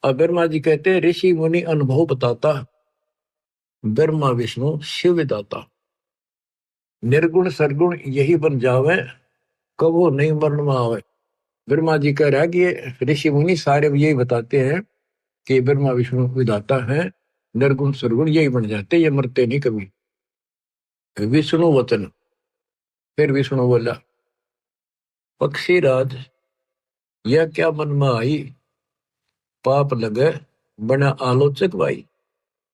अब ब्रह्मा जी कहते ऋषि मुनि अनुभव बताता, ब्रह्मा विष्णु शिव विदाता। निर्गुण सरगुण यही बन जावे, कबो नहीं मरण में आवे। ब्रह्मा जी कह रहा है कि ये ऋषि मुनि सारे यही बताते हैं कि ब्रह्मा विष्णु विदाता है, निर्गुण सरगुण यही बन जाते, ये मरते नहीं कभी। विष्णु वचन, फिर विष्णु बोला पक्षी राज यह क्या मन में आई, पाप लगे बना आलोचक भाई।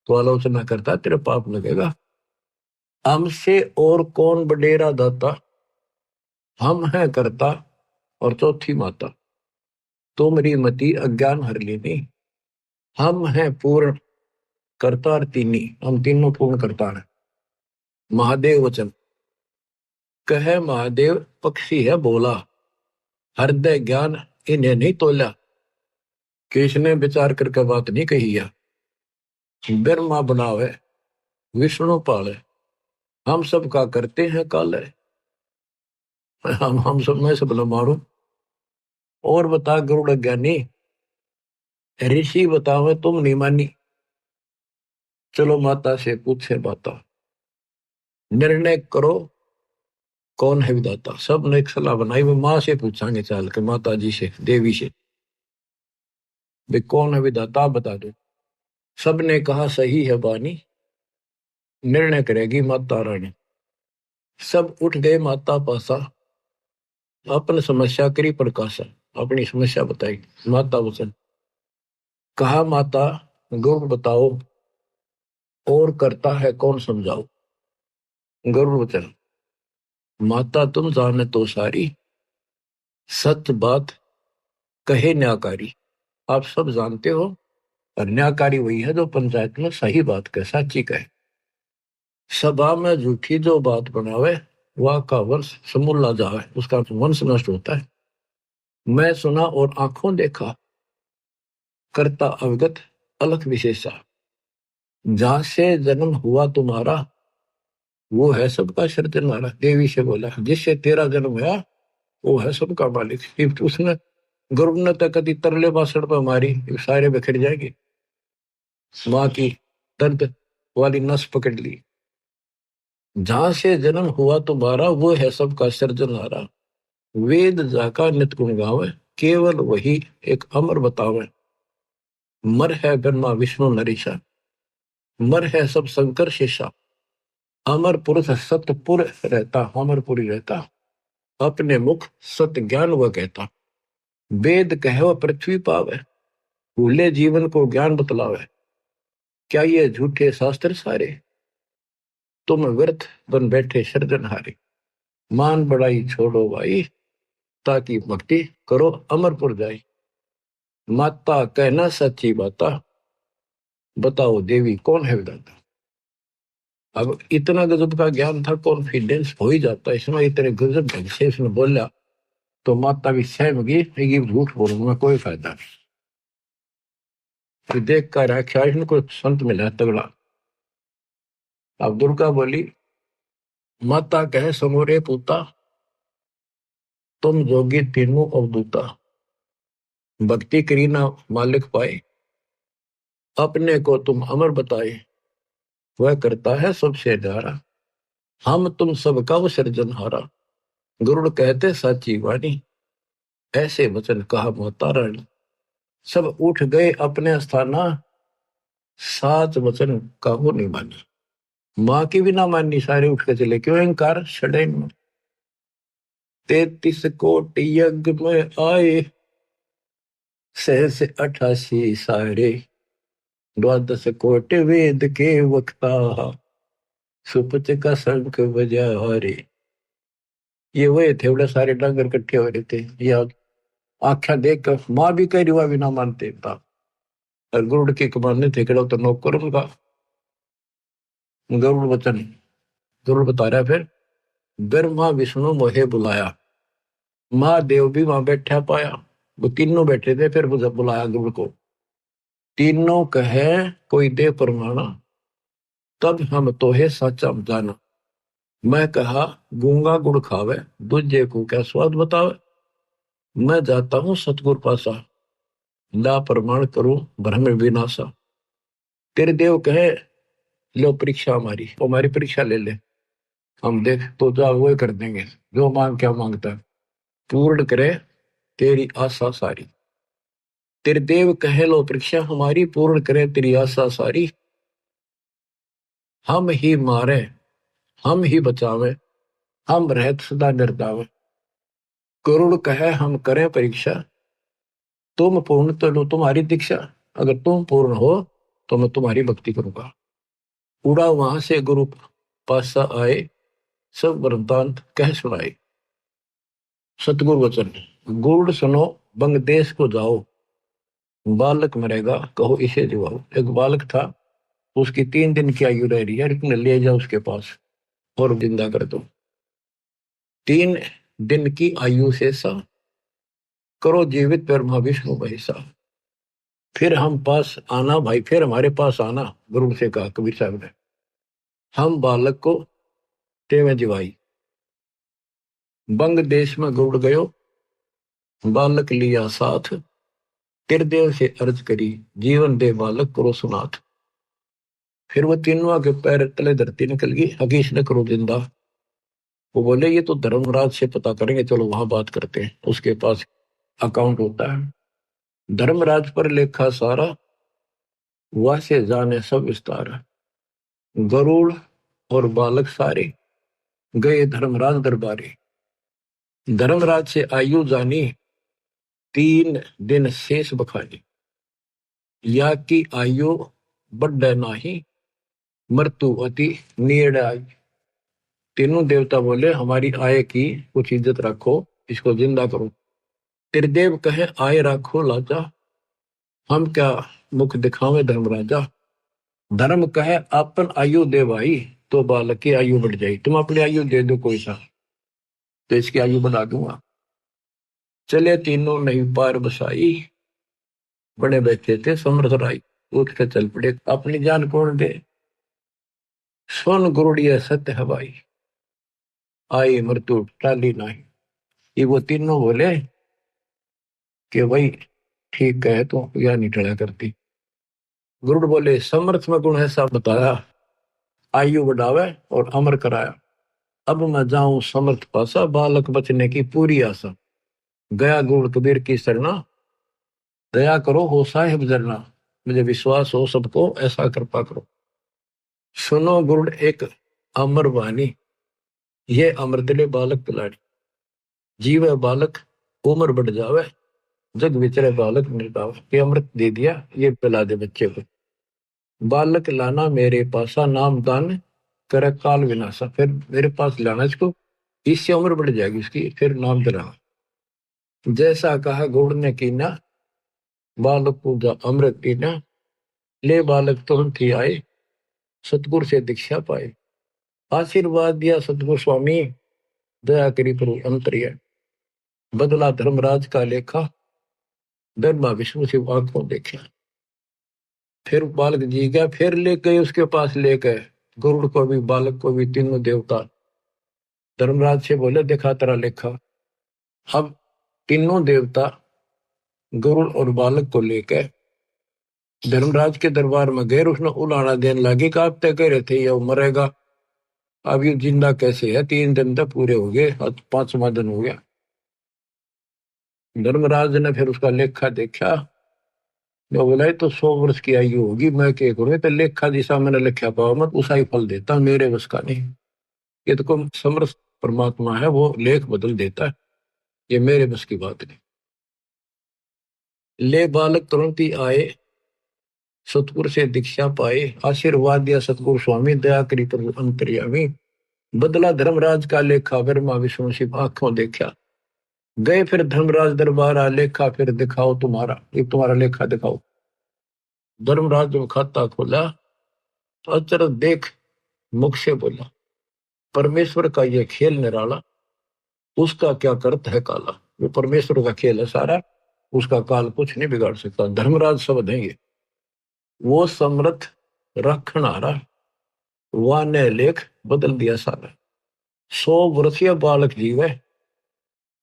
तो आलोचना करता तेरे पाप लगेगा। हमसे और कौन बडेरा दाता, हम हैं करता और चौथी माता। तो मेरी मति अज्ञान हर लेनी, हम हैं पूर्ण करता और तीनी, हम तीनों पूर्ण करता है। महादेव वचन कहे महादेव पक्षी है बोला, हृदय ज्ञान इन्हें नहीं तोला। किसने विचार करके बात नहीं कही है। ब्रह्मा बनावे विष्णु पाले, हम सब का करते हैं काले। हम सब में सब न मारो। और बता गरुड़ ज्ञानी, ऋषि बतावे तुम नहीं मानी। चलो माता से पूछे बाता, निर्णय करो कौन है विदाता। सब ने एक सलाह बनाई, वो माँ से पूछांगे चाल के, माता जी से, देवी से, वे कौन है विदाता आप बता दो। सब ने कहा सही है बानी, निर्णय करेगी माता रानी। सब उठ गए माता पासा, अपनी समस्या करी प्रकाशा। अपनी समस्या बताई माता वचन, कहा माता गुण बताओ, और करता है कौन समझाओ। गरुड़ वचन, माता तुम जाने तो सारी, सत्य बात कहे न्याकारी। आप सब जानते हो, और न्याकारी वही है जो पंचायत में सही बात कहे, साची कहे। सभा में झूठी जो बात बनावे, वह का वंश समूला जावे, उसका वंश नष्ट होता है। मैं सुना और आंखों देखा, करता अवगत अलख विशेषा। जहां से जन्म हुआ तुम्हारा, वो है सबका सृजनहारा। देवी से बोला, जिससे तेरा जन्म हुआ वो है सबका मालिक। सिर्फ उसने, गुरु ने तो कभी तरले बासण पर मारी, सारे बिखर जाएंगे। माँ की दर्द वाली नस पकड़ ली। जहां से जन्म हुआ तुम्हारा, वो है सबका सृजनहारा। वेद जाका नित गुण गावे, केवल वही एक अमर बतावे। मर है ब्रह्मा विष्णु नरीशा, मर है सब शंकर शेषा। अमर पुरुष सतपुर रहता, अमरपुरी रहता। अपने मुख सत्य ज्ञान वह कहता। वेद कहो पृथ्वी पावे, भूले जीवन को ज्ञान बतलावे। क्या ये झूठे शास्त्र सारे, तुम व्यर्थ बन बैठे सृजनहारे। मान बड़ाई छोड़ो भाई, ताकि भक्ति करो अमरपुर जाई। माता कहना सच्ची बाता, बताओ देवी कौन है विधाता। अब इतना गजब का ज्ञान था, कॉन्फिडेंस हो ही जाता है इसमें। इतने गजब ढंग से इसने बोला तो माता भी सहम गई, ये झूठ बोलूंगा कोई फायदा नहीं। फिर देख कर आख्या इनको संत मिला तगड़ा। अब दुर्गा बोली, माता कहे समोरे पूता, तुम जोगी तीनों अवधूता। भक्ति करी ना मालिक पाए, अपने को तुम अमर बताए। वह करता है सबसे न्यारा, हम तुम सबका वो सृजनहारा। गरुड़ कहते साची वाणी, ऐसे वचन कहा माता रानी। सब उठ गए अपने स्थाना, सात वचन का वो नहीं मानी। माँ की भी ना माननी, सारे उठ के चले। क्यों अहंकार छड़े। 33 कोटि यज्ञ में आए, सहस 88 सारे। 12 कोटि वेद के वक्ता, सुपच का शंख बजा रे। ये वही थे, बड़े सारे डांगर इकट्ठे हो रहे थे। ये आख्या देख कर माँ भी कह रही, भी ना मानते था। और गरुड़ के कमाने थे, कड़ो तो नौकर उनका। गरुड़ वचन, गरुड़ बता रहा फिर, ब्रह्मा विष्णु मोहे बुलाया। महादेव भी वहां बैठा पाया। वो तीनों बैठे थे, फिर बुलाया गरुड़ को। तीनों कहे कोई दे परमाना, तब हम तोहे साचा जाना। मैं कहा गूंगा गुड़ खावे, दूजे को क्या स्वाद बतावे। मैं जाता हूं सतगुर पासा, ला प्रमाण करूं भ्रम विनाशा। तेरे देव कहे लो परीक्षा हमारी परीक्षा ले ले। हम देख तो जा वो कर देंगे, जो मांग क्या मांगता है। पूर्ण करे तेरी आशा सारी। तेरे देव कहे लो परीक्षा हमारी, पूर्ण करे तेरी आशा सारी। हम ही मारे हम ही बचावे, हम रहत सदा निर्दावे। करुण कहे हम करें परीक्षा, तुम पूर्ण तो लो तुम्हारी दीक्षा। अगर तुम पूर्ण हो तो मैं तुम्हारी भक्ति करूंगा। उड़ा वहां से गुरु पासा आए, सब वरदान कह सुनाए। सतगुरु वचन, गुड़ सुनो बंग देश को जाओ। बालक मरेगा कहो इसे दिवाओ। एक बालक था, उसकी 3 दिन की आयु रह रही है, तुमने ले जाओ उसके पास और जिंदा कर दो। 3 दिन की आयु से सा, करो जीवित ब्रह्मा विष्णु महेशा। फिर हम पास आना भाई, फिर हमारे पास आना, गुरु से कहा कबीर साहब ने। हम बालक को तेवे जिवाई। बंग देश में गुड़ गयो, बालक लिया साथ। तिरदेव से अर्ज करी, जीवन दे बालक करो सुनाथ। फिर वो तीनों के पैर तले धरती निकल गई, हकीश ने करो जिंदा। वो बोले ये तो धर्मराज से पता करेंगे, चलो वहां बात करते हैं, उसके पास अकाउंट होता है। धर्मराज पर लेखा सारा, वह से जाने सब विस्तार। गरुड़ और बालक सारे गए धर्मराज दरबारे। धर्मराज से आयु जानी, 3 दिन शेष बखानी। या की आयु बढ़ नाही, मृत्यु अति नियड़ आई। तीनों देवता बोले हमारी आय की कुछ इज्जत रखो, इसको जिंदा करो। त्रिदेव कहे आय रखो लाजा, हम क्या मुख दिखावे धर्मराजा। धर्म कहे अपन आयु दे भाई, तो बालक की आयु बढ़ जाएगी। तुम अपनी आयु दे दो कोई सा, तो इसकी आयु बढ़ा दूंगा। चले तीनों नहीं पार बसाई, बड़े बैठे थे समर्थ राई। उठ के चल पड़े, अपनी जान कौन दे, सोन गुरुड़िया सत्य हवाई। आई मृत्यु टाली नहीं। ये वो तीनों बोले कि भाई ठीक है, तो यह नहीं टला करती। गुरुड़ बोले समर्थ में गुण ऐसा बताया, आयु बढ़ावे और अमर कराया। अब मैं जाऊं समर्थ पासा, बालक बचने की पूरी आशा। गया गुरु कबीर की शरणा, दया करो हो साहिब जरना। मुझे विश्वास हो सबको, ऐसा कृपा करो। सुनो गुरुड़ एक अमर वाणी, ये अमृत ले बालक पिलाड़ी। जीवे बालक उम्र बढ़ जावे, जग विचरे बालक निर्दाव। ये अमृत दे दिया, ये पिला दे बच्चे को। बालक लाना मेरे पासा, नाम दान कर काल विनाशा। फिर मेरे पास लाना इसको, इससे उम्र बढ़ जाएगी इसकी, फिर नाम दिलाना। जैसा कहा गुरु ने कीना, बालक को अमृत पीना। ले बालक तुरंत ही आए, सतगुरु से दीक्षा पाए। आशीर्वाद दिया सतगुरु स्वामी, दया करी प्रभु अंतर्य। बदला धर्मराज का लेखा, धर्मा विष्णु से आंखों देखा। फिर बालक जी गया, फिर ले गए उसके पास, ले गए गुरुड़ को भी बालक को भी, तीनों देवता। धर्मराज से बोले देखा तेरा लेखा। अब तीनों देवता गुरुड़ और बालक को लेकर धर्मराज के दरबार में गए। उसने उलाना देने लगे कि आप तय कह रहे थे ये मरेगा, अब ये जिंदा कैसे है। 3 दिन तक पूरे हो गए, 5वां दिन हो गया। धर्मराज ने फिर उसका लेखा देखा, जो बोला तो 100 वर्ष की आयु होगी। मैं क्या करूँ, तो लेखा दिशा मैंने लिखा पाओ मत, उसा ही फल देता, मेरे बस का नहीं। ये तो कौन समर्थ परमात्मा है, वो लेख बदल देता है, ये मेरे बस की बात नहीं। ले बालक तुरंत ही आए, सतगुरु से दीक्षा पाए। आशीर्वाद दिया सतगुरु स्वामी, दया करी प्रभु अंतर्यामी। बदला धर्मराज का लेखा, ब्रह्मा विष्णु शिव आंखों देखा। गए फिर धर्मराज दरबार, लेखा फिर दिखाओ तुम्हारा, एक तुम्हारा लेखा दिखाओ। धर्मराज ने खाता खोला, तो अचरज देख मुख से बोला, परमेश्वर का ये खेल निराला, उसका क्या करत है काला। वो परमेश्वर का खेल है सारा, उसका काल कुछ नहीं बिगाड़ सकता। धर्मराज शब्द है ये। वो समर्थ रखनारा, वह ने लेख बदल दिया सारा। 100 वर्षीय बालक जीवे,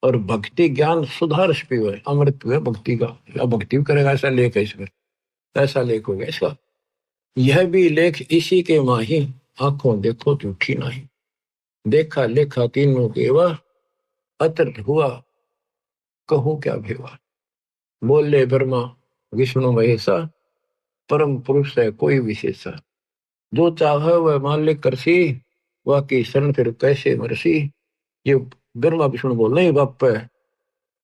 और भक्ति ज्ञान सुधारस पीवे। अमृत हुए भक्ति का, या भक्ति करेगा ऐसा लेख है इसमें, ऐसा लेख हो गया इसका। यह भी लेख इसी के माही, आंखों देखो झूठी नहीं। देखा लेखा तीनों केवा, अतर्थ हुआ कहूं क्या भेवा। बोले ब्रह्मा विष्णु महेशा, परम पुरुष है कोई विशेषा। जो चाहे वह मालिक करसी, वाकी शरण फिर कैसे मरसी। ये ब्रह्मा विष्णु बोल रहे बाप,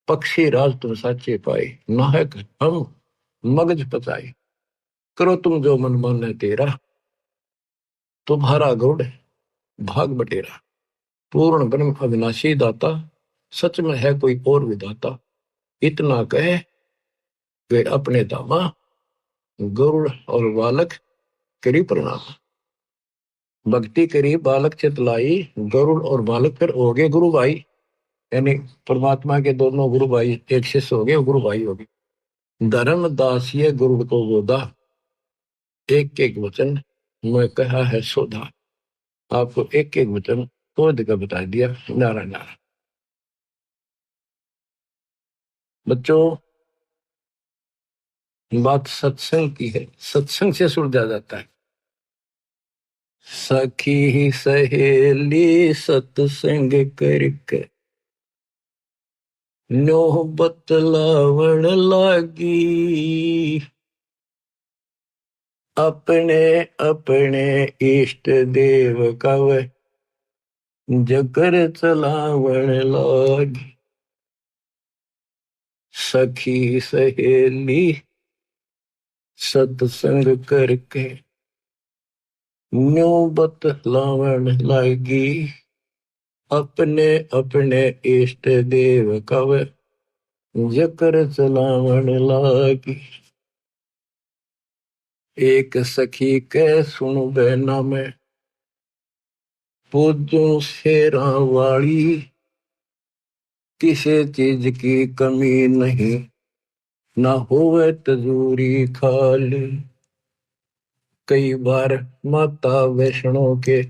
पक्षी राज तुम साचे पाए, नाहक हम मगज पचाए। करो तुम जो मन माने तेरा, तुम्हारा गुण भाग बटेरा। पूर्ण ब्रह्म अविनाशी दाता, सच में है कोई और विदाता। इतना कहे वे अपने दामा, गरुड़ और बालक करी प्रणाम। भक्ति करी बालक चितलाई, गरुड़ और बालक फिर हो गए गुरु भाई। यानी परमात्मा के दोनों गुरु भाई, एक शिष्य हो गए, गुरु भाई हो गए। धर्म दासिय गुरु को गोदा, एक एक वचन मैं कहा है सोधा। आपको एक एक वचन खोद का बता दिया, नारा नारा। बच्चों बात सत्संग की है, सत्संग से सुलझा जाता है। सखी सहेली सत्संग करके, नो बतलावण लागी। अपने अपने इष्ट देव कव, जकर चलावण लागी। सखी सहेली सत्संग करके, नौबत लावण लागी अपने अपने इष्ट देव कव जकर चलावण लागी। एक सखी कह सुन बहना में पूजू शेरा वाली किसी चीज की कमी नहीं ना होवे तजूरी खाली। कई बार माता वैष्णो के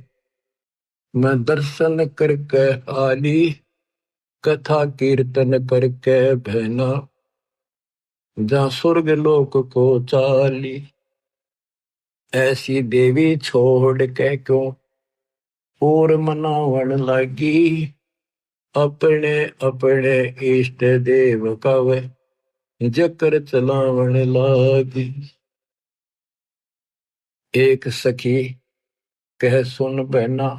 मैं दर्शन करके आली कथा कीर्तन करके बहना जहाँ स्वर्ग लोक को चाली। ऐसी देवी छोड़ के क्यों और मनावण लगी अपने अपने इष्ट देव कव जकर चलावण लागी। एक सखी कह सुन बहना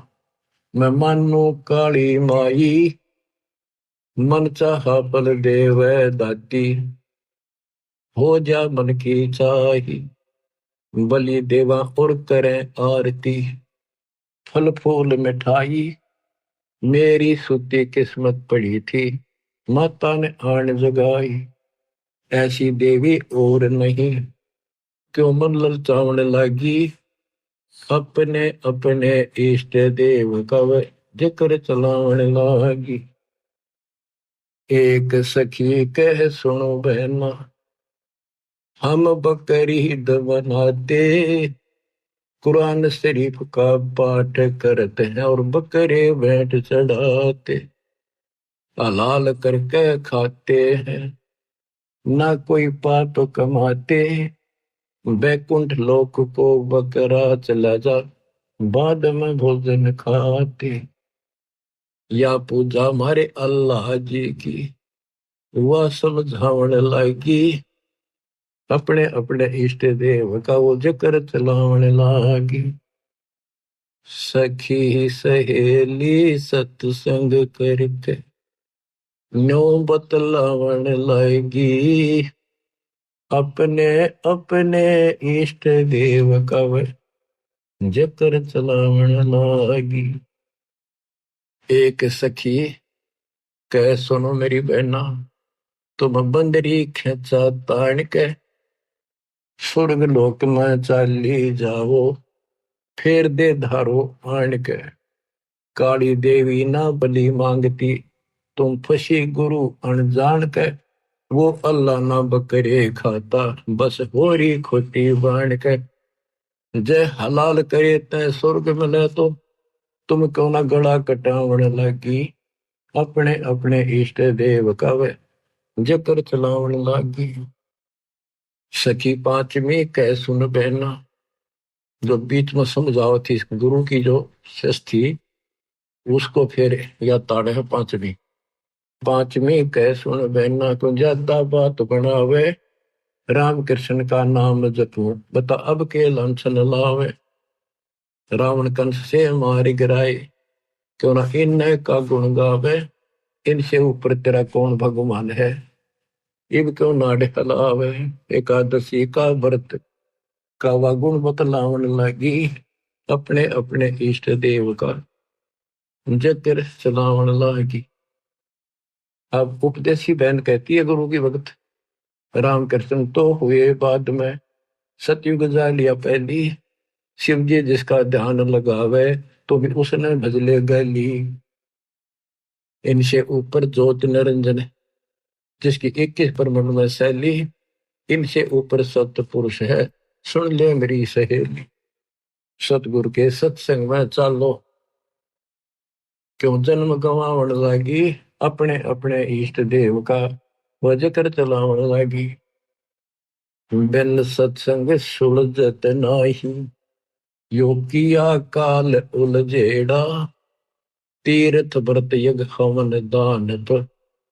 मैं मानू काली माई मन चाहा पल देव दाती हो जा मन की चाही। बलि देवा और करें आरती फल फूल मिठाई मेरी सूती किस्मत पड़ी थी माता ने आन जगाई। ऐसी देवी और नहीं क्यों मन ललचावण लगी अपने अपने इष्ट देव कव जिक्र चलावण लागी। एक सखी कह सुनो बहना हम बकरी ईद बनाते कुरान शरीफ का पाठ करते हैं और बकरे भेंट चढ़ाते हलाल करके खाते हैं ना कोई पाप कमाते बैकुंठ लोक को बकरा चला जा बाद में भोजन खाते। या पूजा हमारे अल्लाह जी की वह समझावण लागी अपने अपने इष्ट देव का वो जिक्र चलावण लागी। सखी सहेली सत्संग करके न्यो बतलावण लागी अपने अपने इष्ट देव का जिक्र चलावण लागी। एक सखी कह सुनो मेरी बहना तुम बंदरी खेचा तान के स्वर्ग लोक में चाली जाओ फिर दे धारो आन के। काली देवी ना बलि मांगती तुम फसी गुरु अनजान के वो अल्लाह ना बकरे खाता बस होरी खोटी बाण के। जय हलाल करे तय स्वर्ग मिले तो तुम क्यों ना गला कटावण लगी अपने अपने इष्ट देव का वे जिक्र चलावण लागी। सखी पांचवी कह सुन बहना जो बीच में समझाओ थी गुरु की जो शिष्य थी उसको फिर या ताड़े है पांचवी। पांचवी कह सुन बहना को ज्यादा बात बनावे राम कृष्ण का नाम जपू बता अब के लांछन लावे। रावण कंस से मारी गिराए क्यों ना इन का गुण गावे इनसे ऊपर तेरा कौन भगवान है इब क्यों नाड़े हलावे। एकादशी का व्रत का वा गुण बतलावन लगी अपने अपने इष्ट देव का जिक्र चलावन लगी। अब उपदेशी बहन कहती है गुरु की भक्त रामकृष्ण तो हुए बाद में सतयुग जा लिया पहली शिव जी जिसका ध्यान लगावे तो भी उसने भजले गली। इनसे ऊपर ज्योत निरंजन जिसकी 21 परमंड में शैली इनसे ऊपर सत्य पुरुष है सुन ले मेरी सहेली। सतगुरु के सत्संग में चालो क्यों जन्म गवावण लागी अपने अपने इष्ट देव का वह जिक्र चलावण लागी। बिन सत्संग सुलझत नाही यो किया काल उलझेड़ा तीर्थ व्रत यज्ञ हवन दान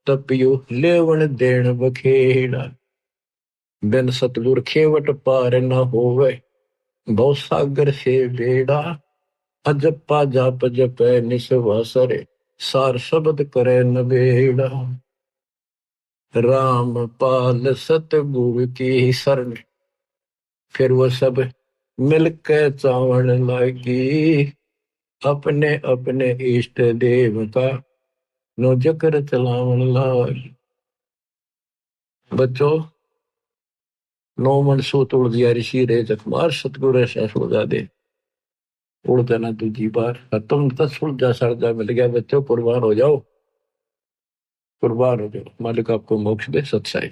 तपियो लेवण देण बखेड़ा। बिन सतगुर खेवट पार न होवे भव सागर से बेड़ा अजपा जाप जपै निसवासरे सार शब्द करे नबेड़ा। राम पाल सतगुरु की शरण फिर वो सब मिलके चावण लागी अपने अपने इष्ट देव का नो जकर चलावन लागी। बच्चों नो मन सो तोड़ दिया ऋषि रे जखमार सतगुरु ऐसा सोजा दे उड़ जाना दूजी बार। तुम तो सुलझा सड़जा मिल गया बच्चों, कुर्बान हो जाओ, कुर्बान हो जाओ। मालिक आपको मोक्ष दे। सत्साई।